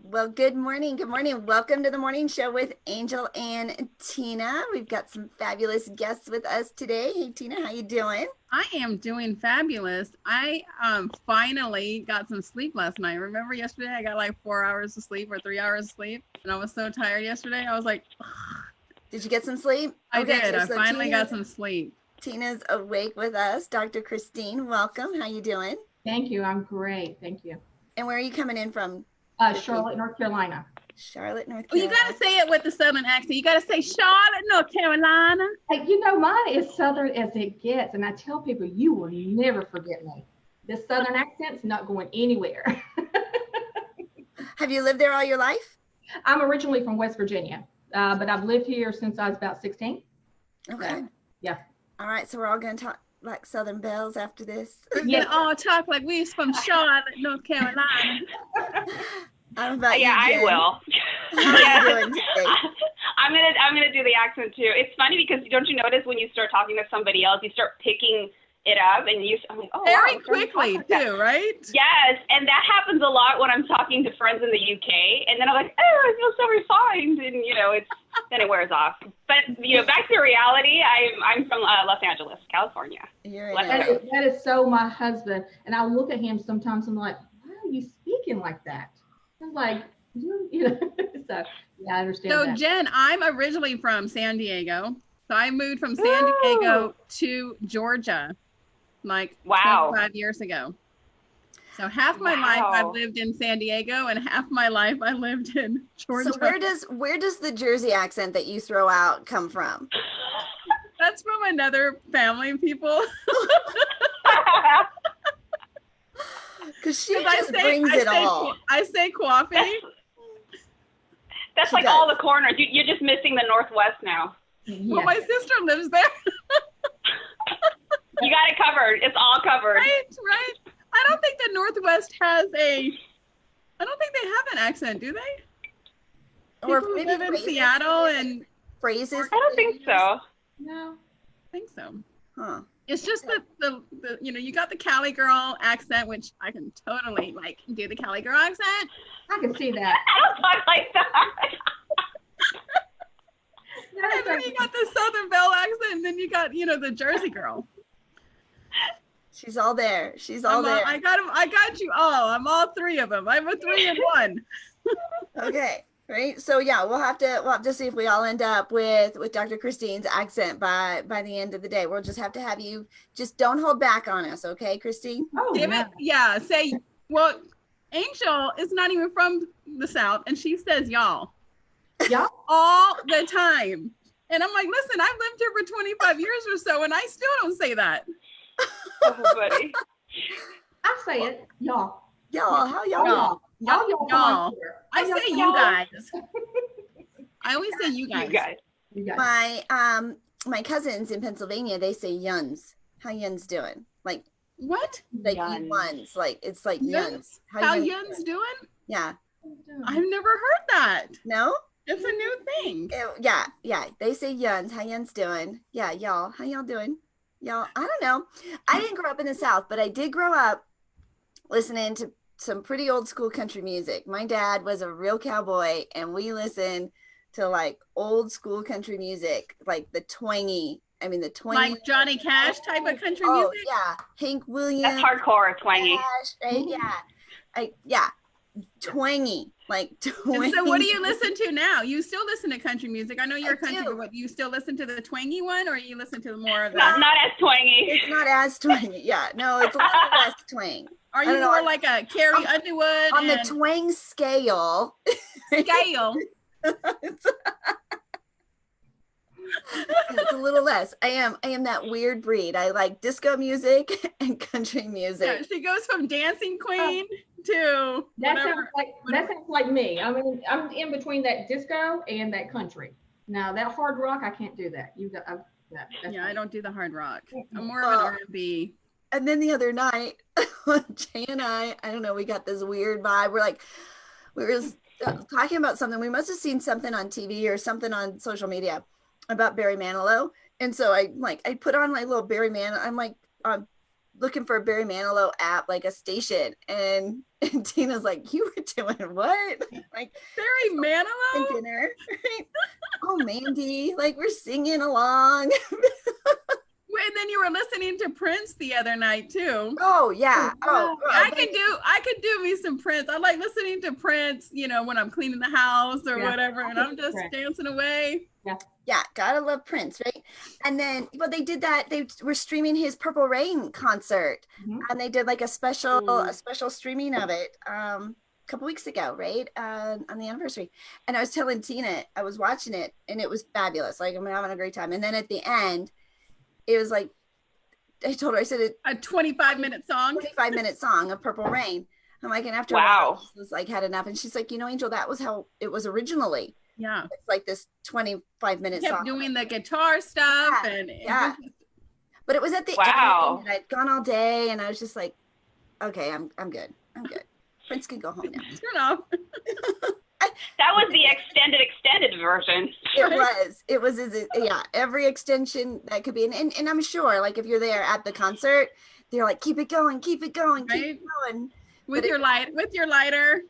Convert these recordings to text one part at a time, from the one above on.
Well, good morning. Good morning. Welcome to the morning show with Angel and Tina. We've got some fabulous guests with us today. Hey, Tina, how you doing? I am doing fabulous. I finally got some sleep last night. Remember yesterday I got like 4 hours of sleep or 3 hours of sleep, and I was so tired yesterday. I was like, ugh. Did you get some sleep? I Okay, did. I so finally got some sleep. Tina's awake with us. Dr. Christine, welcome. How you doing? Thank you. I'm great. Thank you. And where are you coming in from? Charlotte, North Carolina. Charlotte, North Oh, you Carolina. got to say it with the Southern accent. You got to say Charlotte, North Carolina. Mine is Southern as it gets. And I tell people, you will never forget me. This Southern accent's not going anywhere. Have you lived there all your life? I'm originally from West Virginia, but I've lived here since I was about 16. Okay. Yeah. All right, so we're all going to talk like Southern belles after this. We're going to all talk like we're from Charlotte, North Carolina. I don't know about you, I Jen. will. How are you doing today? I'm gonna do the accent too. It's funny because don't you notice when you start talking to somebody else, you start picking it up, and I'm like, oh, Very wow, quickly too, right? Yes, and that happens a lot when I'm talking to friends in the UK, and then I'm like, oh, I feel so refined, and then it wears off. But back to reality. I'm from Los Angeles, California. That is so my husband, and I look at him sometimes. I'm like, why are you speaking like that? I'm like, so yeah, I understand. So that. Jen, I'm originally from San Diego. So I moved from San Diego to Georgia like 25 years ago. So half my life I've lived in San Diego and half my life I lived in Georgia. So where does the Jersey accent that you throw out come from? That's from another family of people. Because she just brings it all. I say coffee. That's like all the corners. You're just missing the Northwest now. Well, my sister lives there. You got it covered. It's all covered. Right. I don't think the Northwest I don't think they have an accent, do they? Or maybe live in Seattle and phrases. I don't think so. No, I think so. Huh. It's just the you got the Cali girl accent, which I can totally do the Cali girl accent. I can see that. I don't talk like that. And then you got the Southern Belle accent, and then you got the Jersey girl. She's all there. She's all there. I got them. I got you all. I'm all three of them. I'm a 3 in 1. Okay. Right. So yeah, we'll have to see if we all end up with Dr. Christine's accent by the end of the day. We'll just have to have you just don't hold back on us, okay, Christine? Oh, damn it. Yeah. Say, well, Angel is not even from the South, and she says y'all. Yeah. All the time. And I'm like, listen, I've lived here for 25 years or so, and I still don't say that. Oh, buddy. I say it, y'all. Y'all, how y'all? Y'all. I say you guys. I always say you guys. You guys. My cousins in Pennsylvania, they say yuns. How yuns doing? Like what? Like yuns. Like it's like yuns. How yuns doing? Yeah. I've never heard that. No? It's a new thing. Yeah. They say yuns. How yuns doing? Yeah, y'all. How y'all doing? Y'all, I don't know. I didn't grow up in the South, but I did grow up listening to some pretty old school country music. My dad was a real cowboy, and we listened to like old school country music, like the twangy, like Johnny Cash type of country music. Oh yeah, Hank Williams. That's hardcore, twangy. Cash, right? Yeah, twangy, like twangy. And so, what do you listen to now? You still listen to country music? I know you're a country, but what, you still listen to the twangy one, or you listen to more of that? Not as twangy. It's not as twangy. Yeah, no, it's a little less twang. Are you more like a Carrie Underwood on the twang scale? It's a little less. I am that weird breed. I like disco music and country music. Yeah, she goes from dancing queen to that sounds like me. I mean, I'm in between that disco and that country. Now that hard rock, I can't do that. I don't do the hard rock. I'm more of an R&B. And then the other night, Jay and I don't know, we got this weird vibe. We were talking about something. We must have seen something on TV or something on social media about Barry Manilow. And so I put on my little Barry Manilow. I'm like, looking for a Barry Manilow app, like a station, and Tina's like, "You were doing what?" Like Barry Manilow dinner. Oh, Mandy, like we're singing along. And then you were listening to Prince the other night too. Oh yeah. Oh, I could do me some Prince. I like listening to Prince, when I'm cleaning the house or whatever, and I'm just dancing away. Yeah, gotta love Prince, right? And then, well, they did that. They were streaming his Purple Rain concert, and they did like a special streaming of it a couple weeks ago, right? On the anniversary. And I was telling Tina, I was watching it, and it was fabulous. Like, I'm having a great time. And then at the end, it was like, I told her, I said it, a 25-minute song. 25-minute song of Purple Rain. I'm like, and after a while, I was like, had enough. And she's like, Angel, that was how it was originally. Yeah. It's like this 25-minute song. Kept doing the guitar stuff. But it was at the end, and I'd gone all day, and I was just like, okay, I'm good. I'm good. Prince can go home now. Turn off. That was the extended version. It was every extension that could be. And I'm sure, like, if you're there at the concert, they're like, keep it going, keep it going, keep it going. With your lighter.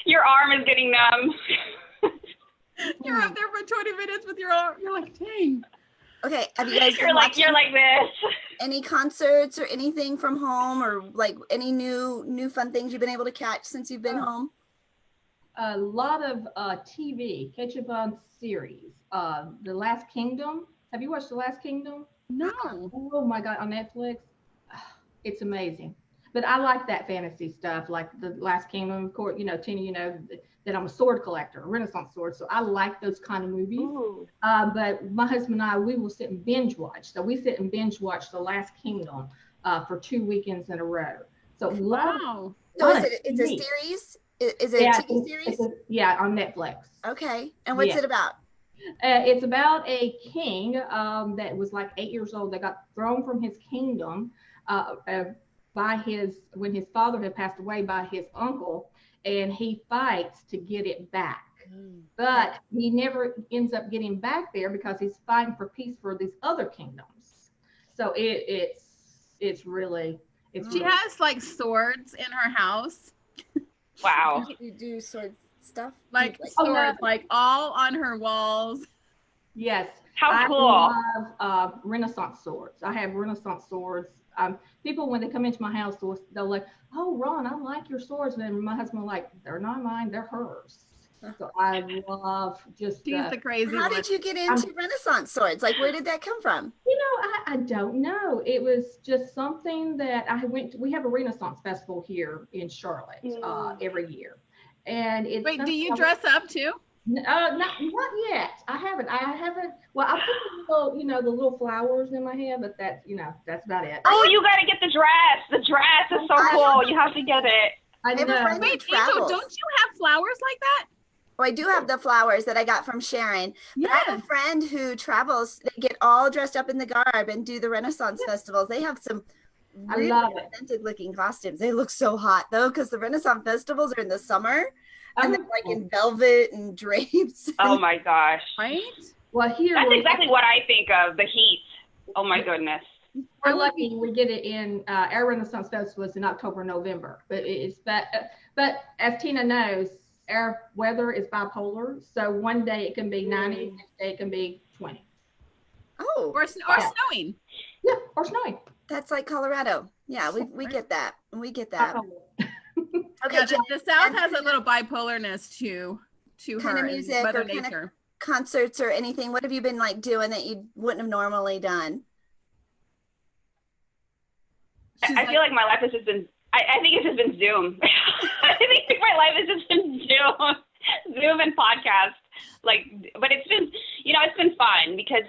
Your arm is getting numb. You're up there for 20 minutes with your arm. You're like, dang. Okay, have you guys you're like this. Any concerts or anything from home, or like any new fun things you've been able to catch since you've been home? A lot of TV, catch up on series. The Last Kingdom. Have you watched The Last Kingdom? No. Oh my God, on Netflix. It's amazing. But I like that fantasy stuff, like The Last Kingdom. Of course, Tina, that I'm a sword collector, a Renaissance sword. So I like those kind of movies. But my husband and I, we will sit and binge watch. So we sit and binge watch The Last Kingdom for 2 weekends in a row. So So it's a series? Is it a TV series? On Netflix. Okay. And what's it about? It's about a king that was like 8 years old that got thrown from his kingdom when his father had passed away by his uncle, and he fights to get it back. But he never ends up getting back there because he's fighting for peace for these other kingdoms. So it's really. She has like swords in her house. Wow. You do sword stuff? Like swords, like all on her walls. Yes. How cool. I love Renaissance swords. I have Renaissance swords. People, when they come into my house, they'll like, "Oh, Ron, I like your swords." And my husband will like, "They're not mine, they're hers." So I love just. She's the crazy How one. did you get into Renaissance swords? Like, where did that come from? I don't know. It was just something that I went to. We have a Renaissance festival here in Charlotte every year, and it's. Wait, do you dress up too? Not yet. I haven't. Well, I put the little flowers in my hair, but that's about it. Oh, you got to get the dress. The dress is so cool. You have to get it. I know. Wait, Angel, don't you have flowers like that? Oh, I do have the flowers that I got from Sharon. But I have a friend who travels. They get all dressed up in the garb and do the Renaissance festivals. They have some really authentic looking costumes. They look so hot though, because the Renaissance festivals are in the summer. And they're like in velvet and drapes. Oh my gosh. Right? Well, that's exactly what I think of, the heat. Oh my goodness. We're lucky we get it in our Renaissance Festival is in October, November. But but as Tina knows, our weather is bipolar. So one day it can be 90, next day it can be 20. Oh. Or snowing. Yeah, or snowing. That's like Colorado. Yeah, we get that. We get that. Okay, the South has a little bipolarness to kind her of music Mother or kind Nature. of concerts or anything. What have you been like doing that you wouldn't have normally done? I feel like my life has just been. I think it's just been Zoom. I think my life has just been Zoom and podcast. But it's been it's been fun because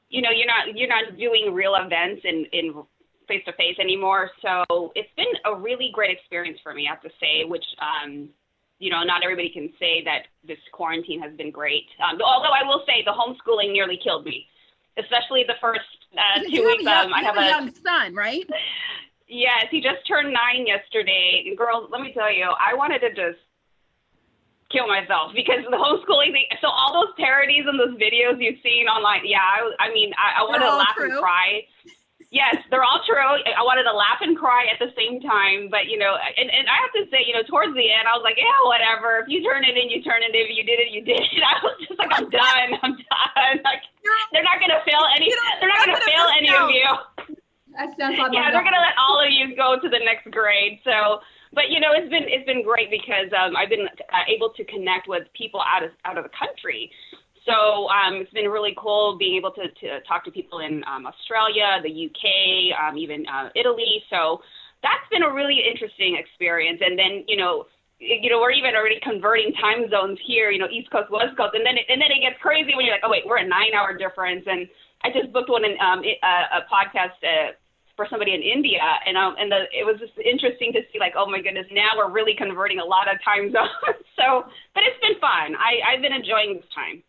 you're not doing real events in face to face anymore. So it's been a really great experience for me, I have to say, which, not everybody can say that this quarantine has been great. Although I will say the homeschooling nearly killed me, especially the first 2 weeks. I have a young son, right? Yes, he just turned 9 yesterday. And girls, let me tell you, I wanted to just kill myself because the homeschooling thing. So all those parodies and those videos you've seen online, I want to laugh and cry. Yes, they're all true. I wanted to laugh and cry at the same time, but and I have to say, towards the end, I was like, yeah, whatever. If you turn it in, you turn it in. If you did it, you did it. I was just like, I'm done. I'm done. Like, they're not gonna fail any. They're not gonna fail any of you. That sounds like they're gonna let all of you go to the next grade. So, but it's been great because I've been able to connect with people out of the country. So it's been really cool being able to talk to people in Australia, the UK, even Italy. So that's been a really interesting experience. And then, we're even already converting time zones here, East Coast, West Coast. And then it gets crazy when you're like, oh, wait, we're a 9-hour difference. And I just booked one in a podcast for somebody in India. And it was just interesting to see, like, oh, my goodness, now we're really converting a lot of time zones. So, but it's been fun. I've been enjoying this time.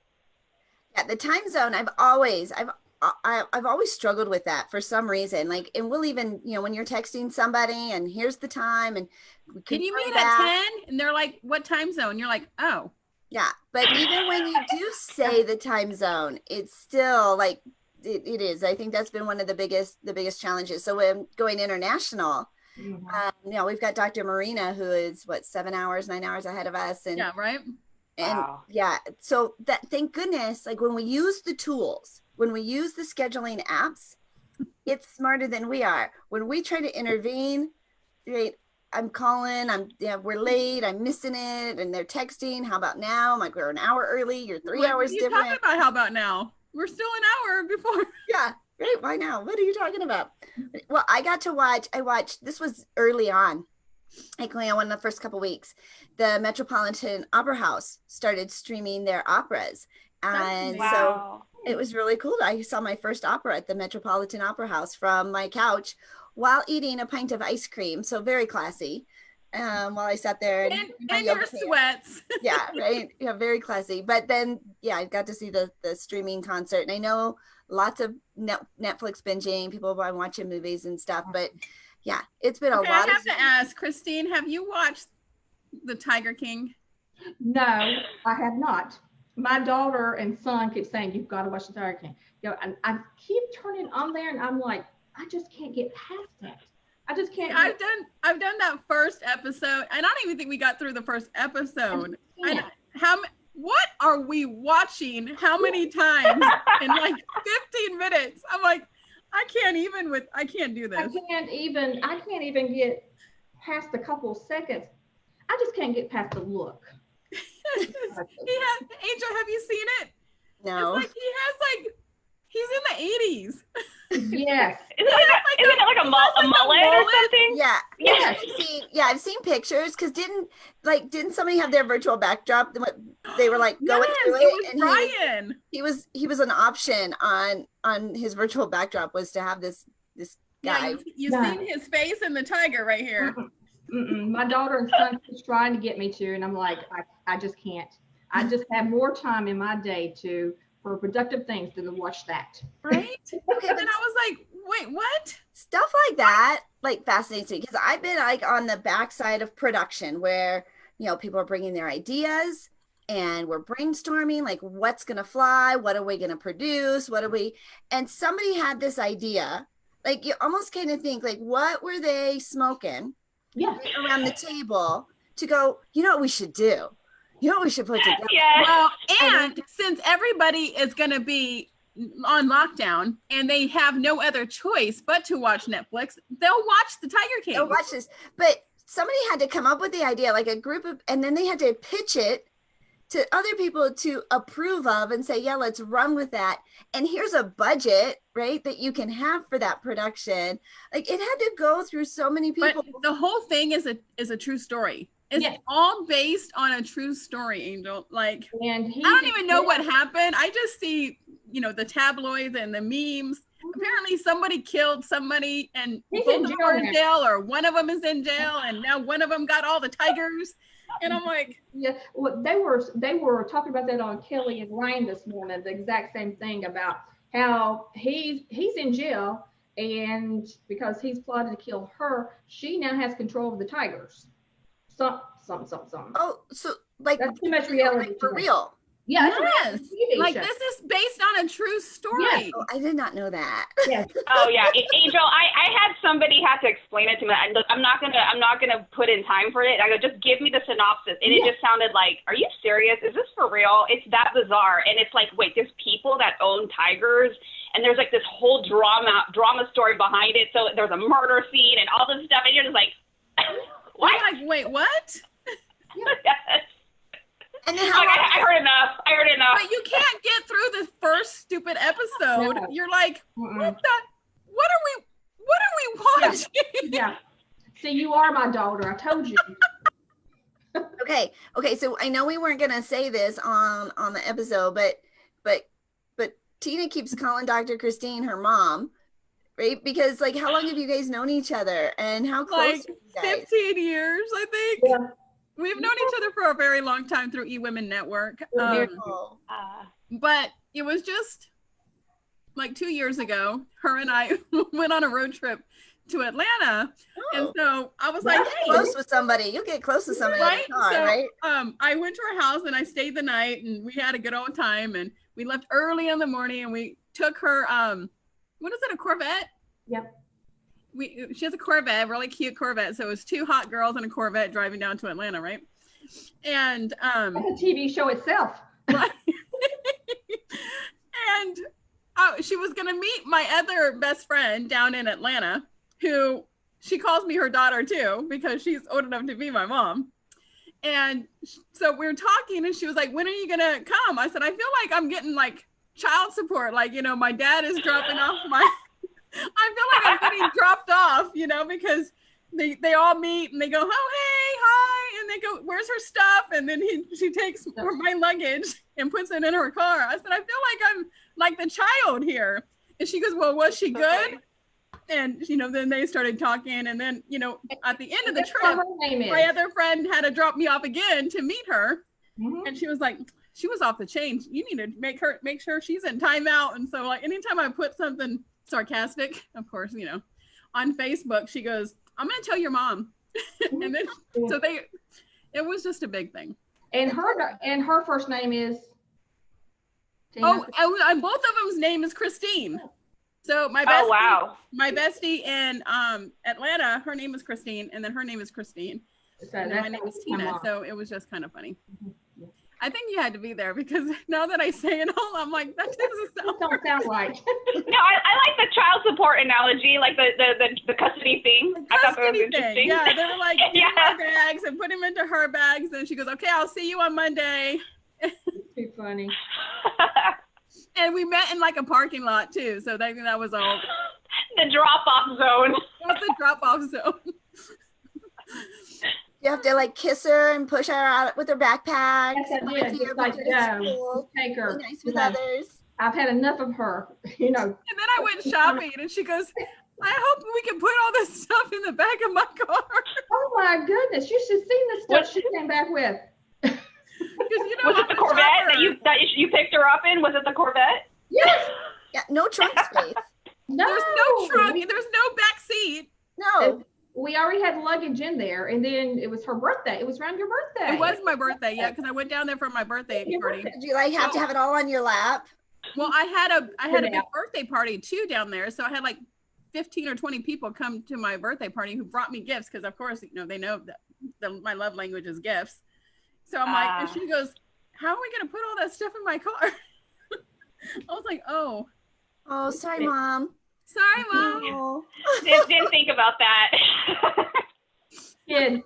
Yeah, the time zone, I've always struggled with that for some reason. Like, and we'll even, when you're texting somebody and here's the time and can you meet at 10? And they're like, what time zone? You're like, oh. Yeah. But even when you do say the time zone, it's still like, it is. I think that's been one of the biggest challenges. So when going international, we've got Dr. Marina, who is 9 hours ahead of us. And yeah, right. And so that, thank goodness, like when we use the tools, when we use the scheduling apps, it's smarter than we are. When we try to intervene, right, I'm calling, we're late, I'm missing it, and they're texting, how about now? I'm like, we're an hour early, you're 3 hours different. What are you talking about, how about now? We're still an hour before. Yeah, right, why now? What are you talking about? Well, I watched, this was early on. Like one of the first couple weeks, the Metropolitan Opera House started streaming their operas. And so it was really cool. I saw my first opera at the Metropolitan Opera House from my couch while eating a pint of ice cream. So very classy. While I sat there and your sweats. Yeah, right. Yeah, very classy. But then, I got to see the streaming concert. And I know lots of Netflix binging, people have been watching movies and stuff, but yeah, it's been a lot. I have to ask, Christine, have you watched The Tiger King? No, I have not. My daughter and son keep saying, you've got to watch The Tiger King. And I keep turning on there and I'm like, I just can't get past that. I just can't. I've done that first episode, and I don't even think we got through the first episode. What are we watching? How many times in like 15 minutes? I'm like, I can't do this. I can't even get past a couple of seconds. I just can't get past the look. Angel, have you seen it? No. It's like he's in the 80s. Yes. Isn't it like a mullet or something? Yeah. Yes. I've seen pictures because didn't somebody have their virtual backdrop? They were like going through it. It was Brian. He was an option on his virtual backdrop was to have this guy. Yeah, you've seen his face in the tiger right here. My daughter and son is trying to get me to, and I'm like, I just can't. I just have more time in my day for productive things than to watch that. Right? Okay, and then I was like, wait, what? Stuff like that fascinates me because I've been like on the backside of production where people are bringing their ideas and we're brainstorming like what's gonna fly, what are we gonna produce, and somebody had this idea, like you almost kind of think like what were they smoking around the table to go, what we should do? What we should put together? Yes. Well, and since everybody is going to be on lockdown and they have no other choice but to watch Netflix, they'll watch The Tiger King. They'll watch this. But somebody had to come up with the idea, like a group of, and then they had to pitch it to other people to approve of and say, yeah, let's run with that. And here's a budget, right, that you can have for that production. Like it had to go through so many people. But the whole thing is a true story. It's all based on a true story, Angel. Like, I don't even know what happened. I just see, the tabloids and the memes. Apparently somebody killed somebody and both of them are in jail, or one of them is in jail, and now one of them got all the tigers. And I'm like, well, they were talking about that on Kelly and Ryan this morning, the exact same thing about how he's in jail, and because he's plotted to kill her, she now has control of the tigers. Some. Oh, so like that's too much reality for real. Yeah, it's a Yes. TV Like show. this is based on a true story. Yes. Oh, I did not know that. Yes. Oh yeah, Angel. I had somebody have to explain it to me. Look, I'm not gonna put in time for it. I go, just give me the synopsis, and it just sounded like, are you serious? Is this for real? It's that bizarre, and it's like, wait, there's people that own tigers, and there's like this whole drama story behind it. So there's a murder scene and all this stuff, and you're just like, what? You're like, wait, what? Yes. And then how I heard enough. But you can't get through the first stupid episode. No. You're like, Mm-mm. what are we watching? Yeah. See, you are my daughter. I told you. Okay. So I know we weren't gonna say this on the episode, but Tina keeps calling Dr. Christine her mom, right? Because like, how long have you guys known each other, and how close Like are you guys? 15 years, I think. Yeah. We've known each other for a very long time through eWomen Network. Oh. But it was just like 2 years ago, her and I went on a road trip to Atlanta. And so I was like, hey, Close with somebody. You'll get close with somebody in the car, so, right? I went to her house and I stayed the night and we had a good old time, and we left early in the morning and we took her, what is it, a Corvette? Yep. She has a Corvette, really cute Corvette. So it was two hot girls in a Corvette driving down to Atlanta, right? And That's a TV show itself. right. And she was gonna meet my other best friend down in Atlanta, who she calls me her daughter too, because she's old enough to be my mom. And so we were talking and she was like, when are you gonna come? I said, I feel like I'm getting like child support. Like, you know, my dad is dropping off my, I feel like I'm getting dropped off, you know, because they all meet and they go, oh, hey, hi. And they go, where's her stuff? And then she takes my luggage and puts it in her car. I said, I feel like I'm like the child here. And she goes, well, was she good? And, you know, then they started talking. And then, you know, at the end of the trip, my other friend had to drop me off again to meet her. Mm-hmm. And she was like, she was off the chain. You need to make sure she's in timeout. And so like anytime I put something sarcastic, of course, you know, on Facebook, she goes, I'm going to tell your mom. And then, so it was just a big thing. And her first name is? Both of them's name is Christine. So my bestie, my bestie in Atlanta, her name is Christine, and then her name is Christine. So and then my name is Tina. So it was just kind of funny. I think you had to be there because now that I say it all, I'm like, that don't sound right. No, I like the child support analogy, like the custody thing. I thought that was interesting. Yeah, they were like, yeah, our bags and put him into her bags, and she goes, okay, I'll see you on Monday. Too funny. And we met in like a parking lot too, so that was all. The drop-off zone. What's the drop-off zone? You have to like kiss her and push her out with her backpack. Yes, I did. Just like, take her. Be nice with others. I've had enough of her, you know. And then I went shopping, and she goes, I hope we can put all this stuff in the back of my car. Oh my goodness, you should see the stuff she came back with. You know, was it the Corvette that you picked her up in? Was it the Corvette? Yes. Yeah, no trunk space. No. There's no trunk. There's no back seat. No. We already had luggage in there, and then it was her birthday. It was around your birthday. It was my birthday, yeah, because I went down there for my birthday party. Did you like have to have it all on your lap? Well, I had a big birthday party too down there, so I had like 15 or 20 people come to my birthday party who brought me gifts because, of course, you know they know that my love language is gifts. So I'm like, and she goes, "How are we gonna put all that stuff in my car?" I was like, "Oh, sorry, Mom. Sorry, Mom." Oh. Didn't think about that. Kid.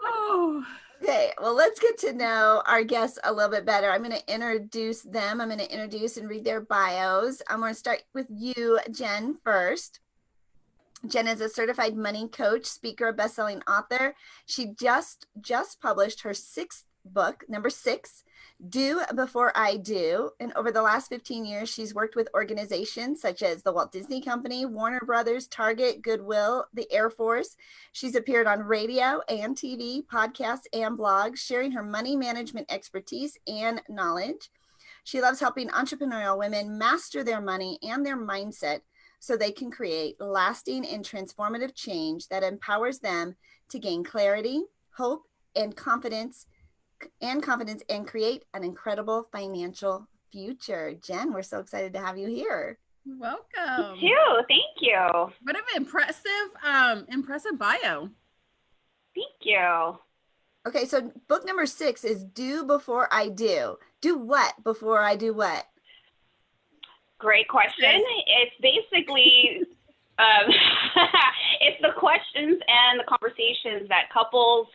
Oh. Okay, well, let's get to know our guests a little bit better. I'm going to introduce them. I'm going to introduce and read their bios. I'm going to start with you, Jen, first. Jen is a certified money coach, speaker, best-selling author. She just published her sixth book, number 6, Do Before I Do. And over the last 15 years, she's worked with organizations such as the Walt Disney Company, Warner Brothers, Target, Goodwill, the Air Force. She's appeared on radio and TV, podcasts, and blogs, sharing her money management expertise and knowledge. She loves helping entrepreneurial women master their money and their mindset so they can create lasting and transformative change that empowers them to gain clarity, hope, and confidence and confidence and create an incredible financial future. Jen, we're so excited to have you here. Welcome. Me too. Thank you. What an impressive bio. Thank you. Okay, so book number 6 is Do Before I Do. Do what before I do what? Great question. It's basically it's the questions and the conversations that couples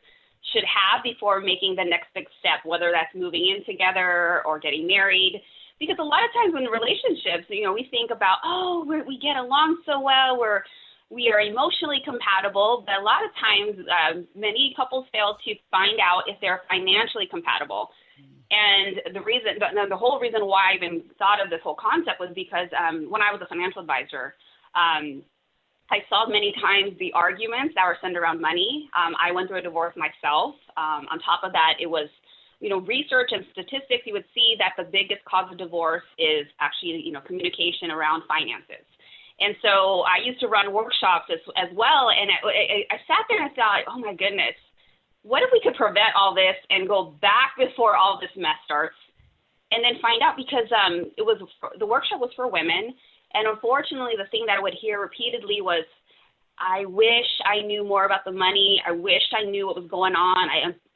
should have before making the next big step, whether that's moving in together or getting married. Because a lot of times in relationships, we think about, we get along so well, we are emotionally compatible, but a lot of times many couples fail to find out if they're financially compatible. And the whole reason why I even thought of this whole concept was because when I was a financial advisor, I saw many times the arguments that were centered around money. I went through a divorce myself. On top of that, it was, research and statistics, you would see that the biggest cause of divorce is actually, communication around finances. And so I used to run workshops as well. And I sat there and I thought, oh my goodness, what if we could prevent all this and go back before all this mess starts, and then find out, because the workshop was for women. And unfortunately, the thing that I would hear repeatedly was, I wish I knew more about the money. I wished I knew what was going on.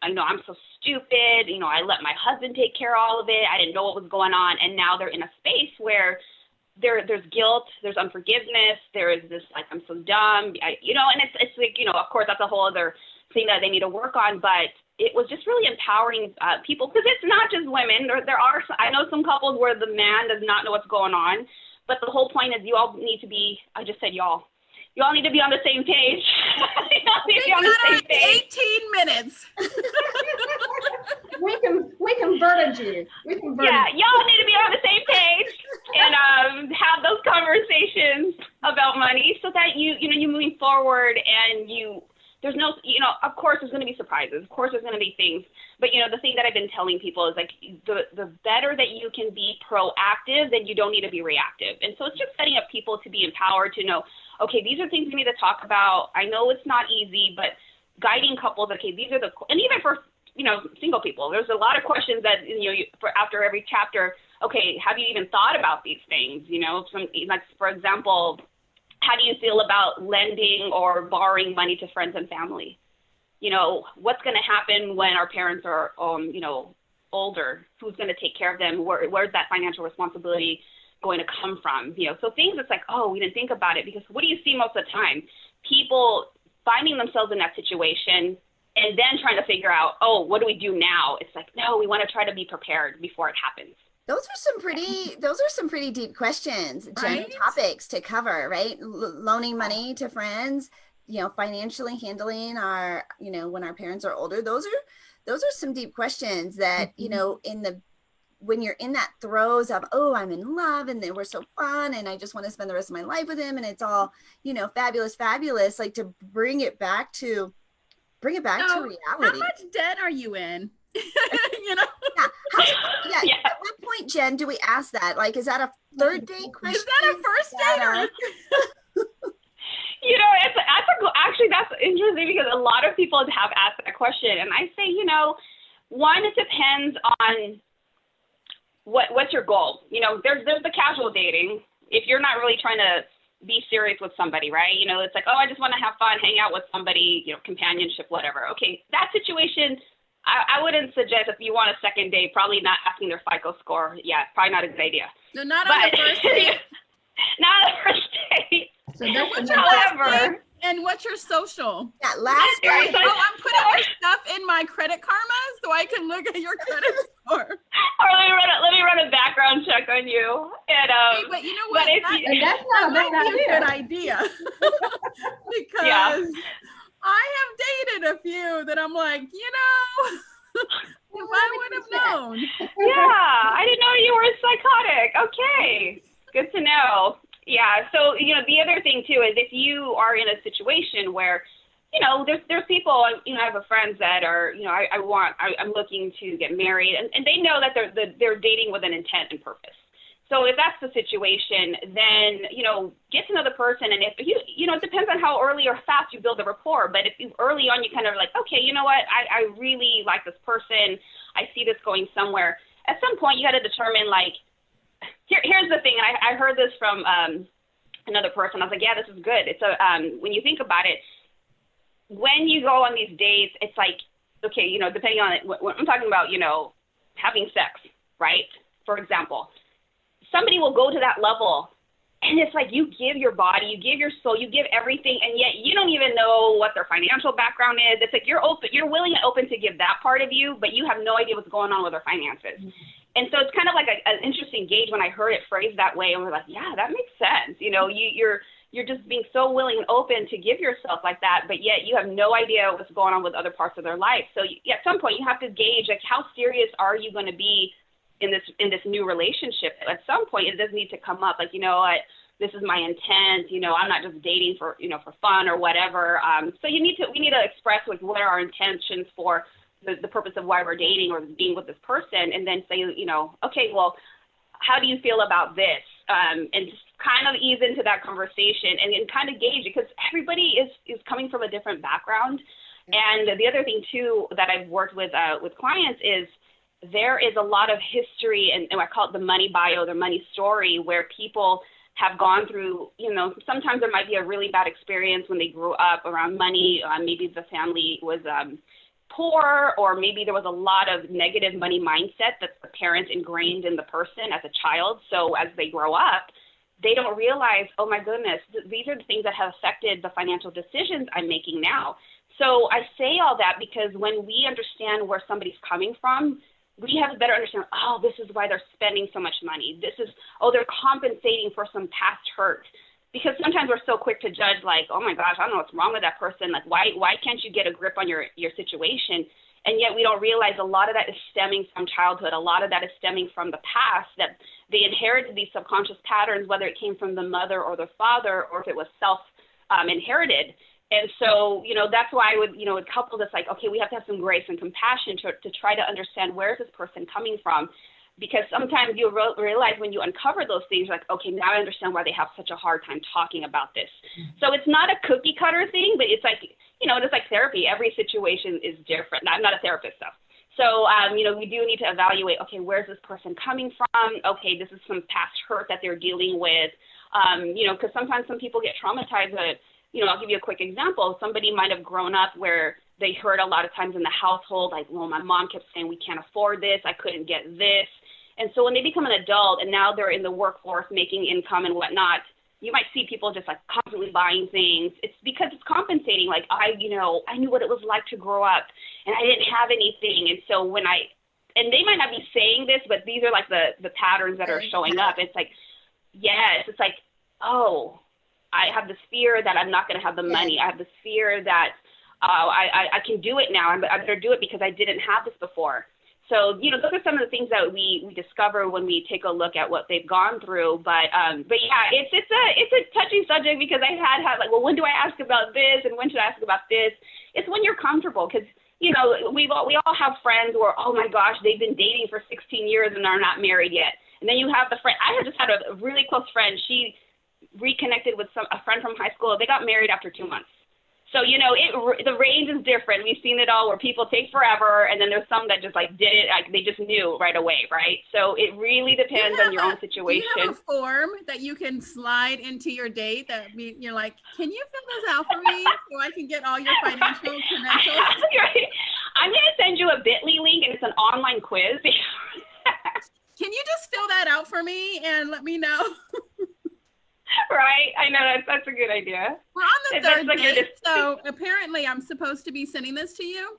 I know I'm so stupid. I let my husband take care of all of it. I didn't know what was going on. And now they're in a space where there's guilt, there's unforgiveness, there is this, like, I'm so dumb, and it's like, of course, that's a whole other thing that they need to work on, but it was just really empowering people, because it's not just women. There are, I know some couples where the man does not know what's going on, but the whole point is you all need to be, I just said y'all need to be on the same page. We got 18 minutes. we converted you. Yeah, y'all need to be on the same page and have those conversations about money, so that you're moving forward, and there's no, of course there's going to be surprises. Of course there's going to be things. But, the thing that I've been telling people is, like, the better that you can be proactive, then you don't need to be reactive. And so it's just setting up people to be empowered to know, okay, these are things we need to talk about. I know it's not easy, but guiding couples, okay, these are and even for, single people, there's a lot of questions that, for after every chapter, okay, have you even thought about these things? Like, for example, how do you feel about lending or borrowing money to friends and family? What's going to happen when our parents are, older? Who's going to take care of them? Where's that financial responsibility going to come from? So things that's like, oh, we didn't think about it, because what do you see most of the time? People finding themselves in that situation and then trying to figure out, oh, what do we do now? It's like, no, we want to try to be prepared before it happens. Those are some pretty deep questions, Jen, right? Topics to cover, right? Loaning money to friends, financially handling our, when our parents are older. Those are some deep questions that, when you're in that throes of, oh, I'm in love and they were so fun and I just want to spend the rest of my life with him and it's all, fabulous, like, to bring it back to reality. How much debt are you in? Yeah. At what point, Jen, do we ask that? Like, is that a third date question? Is that a first date? That's interesting, because a lot of people have asked that question, and I say, one, it depends on what's your goal. There's the casual dating. If you're not really trying to be serious with somebody, right? It's like, oh, I just want to have fun, hang out with somebody, companionship, whatever. Okay, that situation, I wouldn't suggest, if you want a second date, probably not asking their FICO score. Yeah, probably not a good idea. So not on the first date? Not on the first date. So that's however. And what's your social? Yeah, last date. Oh, I'm putting your stuff in my Credit Karma so I can look at your credit score. Or let me run a background check on you. And hey, but you know what? That's not a good idea. Because I have dated a few that I'm like, if I would have known. Yeah, I didn't know you were psychotic. Okay, good to know. Yeah, so, the other thing, too, is if you are in a situation where, there's people, I have friends that are, I'm looking to get married, and they know that they're dating with an intent and purpose. So if that's the situation, then, get to know the person. And if it depends on how early or fast you build the rapport. But if you early on, you kind of like, okay, you know what? I really like this person. I see this going somewhere. At some point, you got to determine, like, here's the thing. And I heard this from another person. I was like, yeah, this is good. It's when you think about it, when you go on these dates, it's like, okay, depending on it, what I'm talking about, having sex, right? For example. Somebody will go to that level, and it's like you give your body, you give your soul, you give everything, and yet you don't even know what their financial background is. It's like you're willing and open to give that part of you, but you have no idea what's going on with their finances. Mm-hmm. And so it's kind of like an interesting gauge when I heard it phrased that way, and we're like, yeah, that makes sense. You're just being so willing and open to give yourself like that, but yet you have no idea what's going on with other parts of their life. So at some point you have to gauge, like, how serious are you going to be in this new relationship? At some point it does need to come up, like, this is my intent, I'm not just dating for fun or whatever. So we need to express, like, what are our intentions for the purpose of why we're dating or being with this person, and then say, okay, well, how do you feel about this? And just kind of ease into that conversation and kind of gauge it, because everybody is coming from a different background. And the other thing too that I've worked with clients is, there is a lot of history, and I call it the money bio, the money story, where people have gone through, sometimes there might be a really bad experience when they grew up around money. Maybe the family was poor, or maybe there was a lot of negative money mindset that the parents ingrained in the person as a child. So as they grow up, they don't realize, oh my goodness, these are the things that have affected the financial decisions I'm making now. So I say all that because when we understand where somebody's coming from, we have a better understanding, oh, this is why they're spending so much money. This is, oh, they're compensating for some past hurt. Because sometimes we're so quick to judge, like, oh my gosh, I don't know what's wrong with that person. Like, why can't you get a grip on your situation? And yet we don't realize a lot of that is stemming from childhood. A lot of that is stemming from the past, that they inherited these subconscious patterns, whether it came from the mother or the father, or if it was inherited. And so, that's why I would, couple this, like, okay, we have to have some grace and compassion to try to understand, where is this person coming from? Because sometimes you'll realize when you uncover those things, like, okay, now I understand why they have such a hard time talking about this. So it's not a cookie cutter thing, but it's like, just like therapy, every situation is different. I'm not a therapist, though. So, we do need to evaluate, okay, where's this person coming from? Okay, this is some past hurt that they're dealing with, because sometimes some people get traumatized. I'll give you a quick example. Somebody might have grown up where they heard a lot of times in the household, like, well, my mom kept saying, we can't afford this, I couldn't get this. And so when they become an adult and now they're in the workforce making income and whatnot, you might see people just like constantly buying things. It's because it's compensating. Like, I knew what it was like to grow up and I didn't have anything. And so and they might not be saying this, but these are like the patterns that are showing up. It's like, yes, it's like, oh, I have this fear that I'm not going to have the money. I have this fear that I can do it now. I better do it because I didn't have this before. So, those are some of the things that we discover when we take a look at what they've gone through. But yeah, it's a touchy subject, because I had like, well, when do I ask about this and when should I ask about this? It's when you're comfortable, because we all have friends who are, oh my gosh, they've been dating for 16 years and are not married yet. And then you have the friend. I just had a really close friend. She reconnected with a friend from high school. They got married after 2 months. So, the range is different. We've seen it all, where people take forever, and then there's some that just like did it, like they just knew right away, right? So it really depends on your own situation. Do you have a form that you can slide into your date that you're like, can you fill this out for me so I can get all your financial credentials? Right. I'm going to send you a Bitly link, and it's an online quiz. Can you just fill that out for me and let me know? Right, I know that's a good idea. We're on the third date, so apparently I'm supposed to be sending this to you.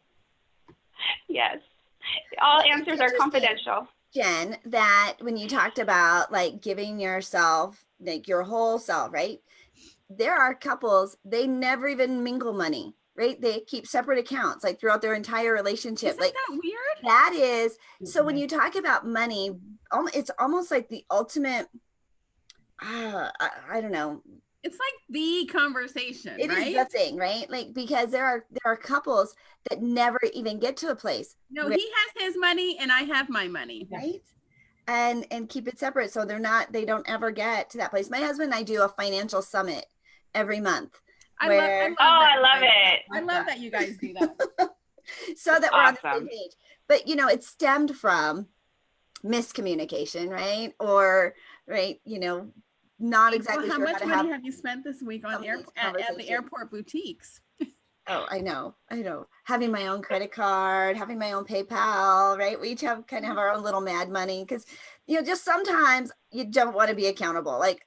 Yes, all answers are confidential. Jen, that when you talked about like giving yourself, like your whole self, right? There are couples, they never even mingle money, right? They keep separate accounts like throughout their entire relationship. Isn't like that weird? That is. So when you talk about money, it's almost like the ultimate. I don't know. It's like the conversation. It right? is the thing, right? Like, because there are couples that never even get to a place. No, he has his money and I have my money. Right. and keep it separate so they don't ever get to that place. My husband and I do a financial summit every month. I love it. I love that you guys do that. So that we're on the same page. But it stemmed from miscommunication, right? Or not exactly how sure much money have you spent this week on at the airport boutiques? Oh, I know. Having my own credit card, having my own PayPal, right? We each kind of have our own little mad money because, just sometimes you don't want to be accountable. Like,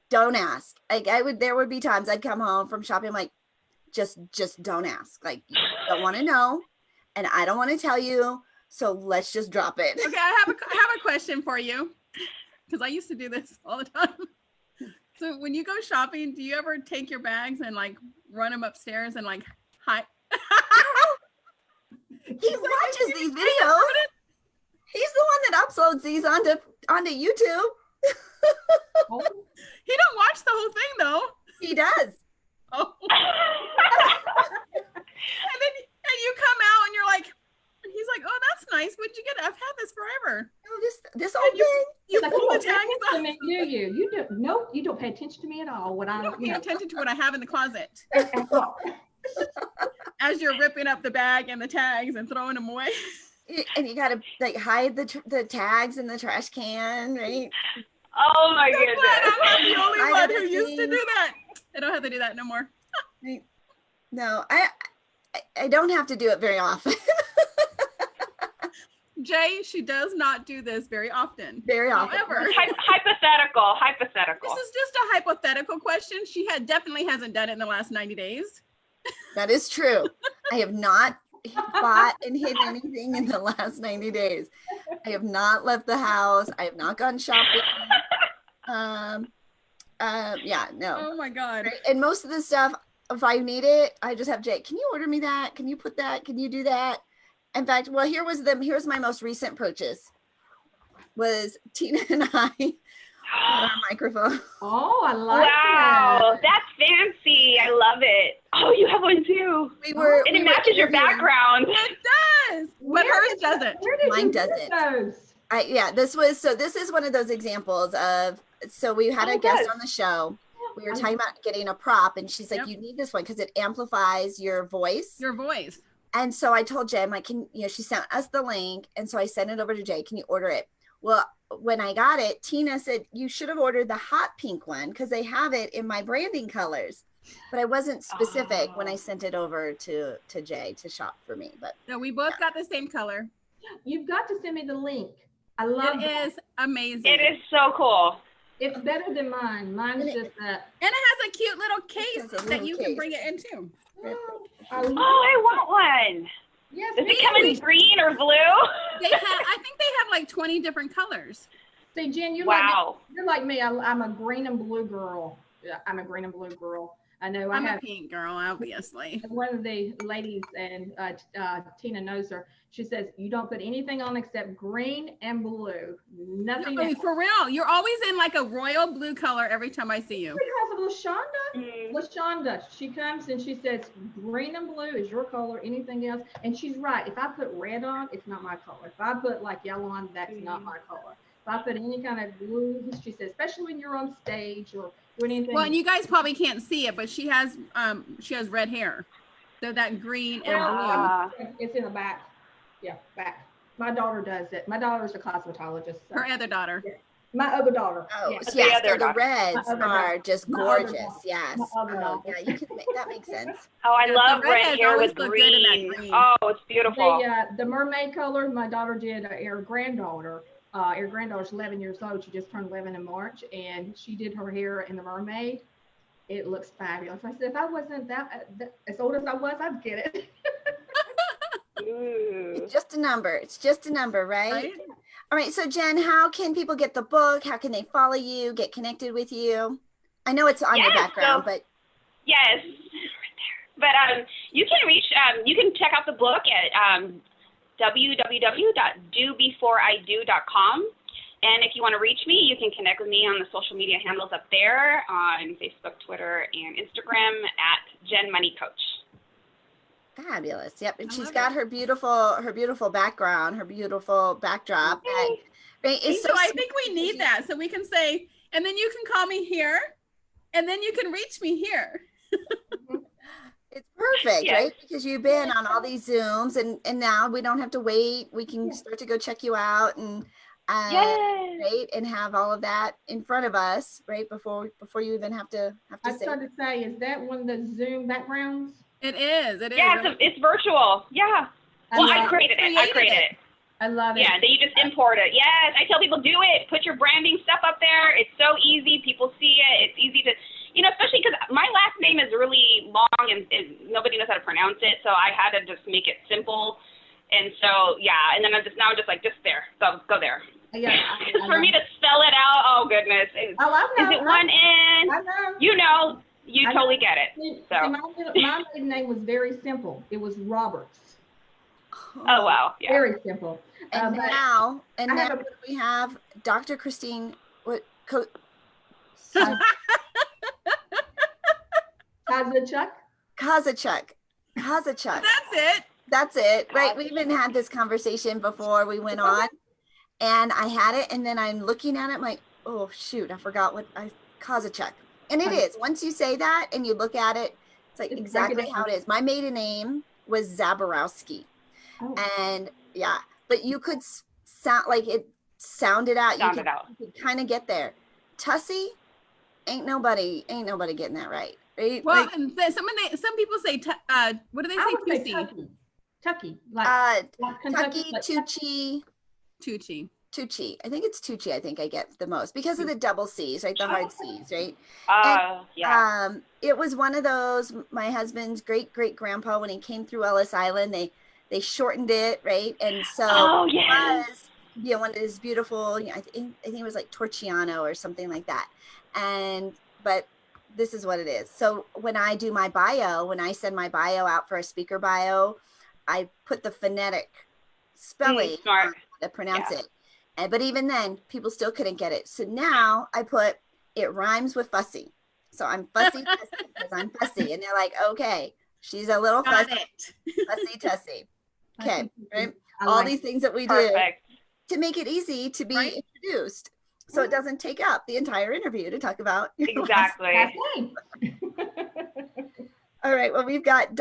don't ask. Like there would be times I'd come home from shopping, like, just don't ask. Like, you don't want to know, and I don't want to tell you. So let's just drop it. Okay, I have a question for you because I used to do this all the time. So when you go shopping, do you ever take your bags and like run them upstairs and like hide? He watches these videos. He's the one that uploads these onto YouTube. He don't watch the whole thing though. He does. Oh. and you come out and you're like, he's like, oh, that's nice. What'd you get? I've had this forever. Oh, this old thing. You pull the tags off. You don't. Nope. You don't pay attention to me at all. You don't pay attention to what I have in the closet. As you're ripping up the bag and the tags and throwing them away. And you gotta like hide the tags in the trash can, right? Oh my goodness! I'm the only one who used to do that. I don't have to do that no more. No, I don't have to do it very often. Jay, she does not do this very often. Very often. However, hypothetical. This is just a hypothetical question. She definitely hasn't done it in the last 90 days. That is true. I have not bought and hid anything in the last 90 days. I have not left the house. I have not gone shopping. Yeah, no. Oh my God. Right? And most of the stuff, if I need it, I just have Jake. Can you order me that? Can you put that? Can you do that? In fact, well, here's my most recent purchase. Was Tina and I on our microphone. Oh, I like Wow, that's fancy. I love it. Oh, you have one too. And it matches your background. It does, but hers doesn't. Mine doesn't. This is one of those examples of, so we had a guest on the show. We were talking about getting a prop, and she's like, you need this one because it amplifies your voice. And so I told Jay, I'm like, she sent us the link. And so I sent it over to Jay. Can you order it? Well, when I got it, Tina said, you should have ordered the hot pink one because they have it in my branding colors. But I wasn't specific when I sent it over to Jay to shop for me. But no, we both got the same color. You've got to send me the link. I love it. It is amazing. It is so cool. It's better than mine. Mine's just that. And it has a cute little case that you can bring it into. I want one. Yes, does it come in green or blue? I think they have like 20 different colors. See, Jen, you're like me. I'm a green and blue girl. I'm a green and blue girl. I know I'm a pink girl, obviously. One of the ladies, and Tina knows her, she says, you don't put anything on except green and blue. Nothing else. For real. You're always in like a royal blue color every time I see you. Because of LaShonda, she comes and she says, green and blue is your color, anything else. And she's right. If I put red on, it's not my color. If I put like yellow on, that's not my color. If I put any kind of blue, she says, especially when you're on stage or doing anything. Well, and you guys probably can't see it, but she has red hair. So that green and blue. It's in the back. Yeah, back. My daughter does it. My daughter's a cosmetologist. So. Her other daughter. Yeah. My other daughter. Oh, yes. So the reds are just gorgeous. Yes. Yeah, you can that makes sense. Oh, I love red hair with green. Oh, it's beautiful. The mermaid color, my daughter did her granddaughter. Her granddaughter's 11 years old. She just turned 11 in March, and she did her hair in the mermaid. It looks fabulous. I said, if I wasn't that as old as I was, I'd get it. It's just a number. It's just a number, right? All right. So Jen, how can people get the book? How can they follow you, get connected with you? I know it's on your background, but. Yes. But you can check out the book at www.dobeforeido.com. And if you want to reach me, you can connect with me on the social media handles up there on Facebook, Twitter, and Instagram at Jen Money Coach. Fabulous. Yep. And I she's love got it. her beautiful background, her beautiful backdrop. And right, it's So so I sweet think we because need that. So we can say, and then you can call me here, and then you can reach me here. it's perfect, Yes. right? Because you've been on all these Zooms and now we don't have to wait. We can start to go check you out and Yes. right, and have all of that in front of us, right? Before you even have to I say. started to say, is that one of the Zoom backgrounds? It is. It is. Yeah, it's virtual. Yeah. Well, I created it. I love it. Yeah, then you just import it. Yes, I tell people do it. Put your branding stuff up there. It's so easy. People see it. It's easy to, especially because my last name is really long and nobody knows how to pronounce it. So I had to just make it simple. And so, yeah, and then I'm just like, just there. Go there. Yeah, For me to spell it out, oh, goodness. I know. Is it one N? I know. You totally get it. So. See, my maiden name was very simple. It was Roberts. Oh, wow. Yeah. Very simple. And now we have Dr. Christine. Kozachuk. Kozachuk. That's it. Right. We even had this conversation before we went on, and I had it, and then I'm looking at it, I'm like, oh shoot, I forgot Kozachuk. And it is. Once you say that and you look at it, it's like exactly how it is. My maiden name was Zaborowski. Oh. And yeah, but you could sound like it sounded out. You could kind of get there. Tuccy, ain't nobody getting that right. Right? Well, like, and some people say, what do they say? Tuccy. Tuccy. Tuccy, Tuccy. I think it's Tuccy. I think I get the most because of the double C's, right? The hard C's, right? Yeah. It was one of those. My husband's great grandpa, when he came through Ellis Island, they shortened it, right? And so it was, one of these beautiful, I think it was like Torchiano or something like that. But this is what it is. So when I do my bio, when I send my bio out for a speaker bio, I put the phonetic spelling on how to pronounce it. But even then, people still couldn't get it. So now I put, it rhymes with fussy. So I'm fussy because I'm fussy. And they're like, okay, she's a little fussy Tussy. Okay, right? All these things that we do to make it easy to be introduced. So it doesn't take up the entire interview to talk about. Exactly. All right, well, we've got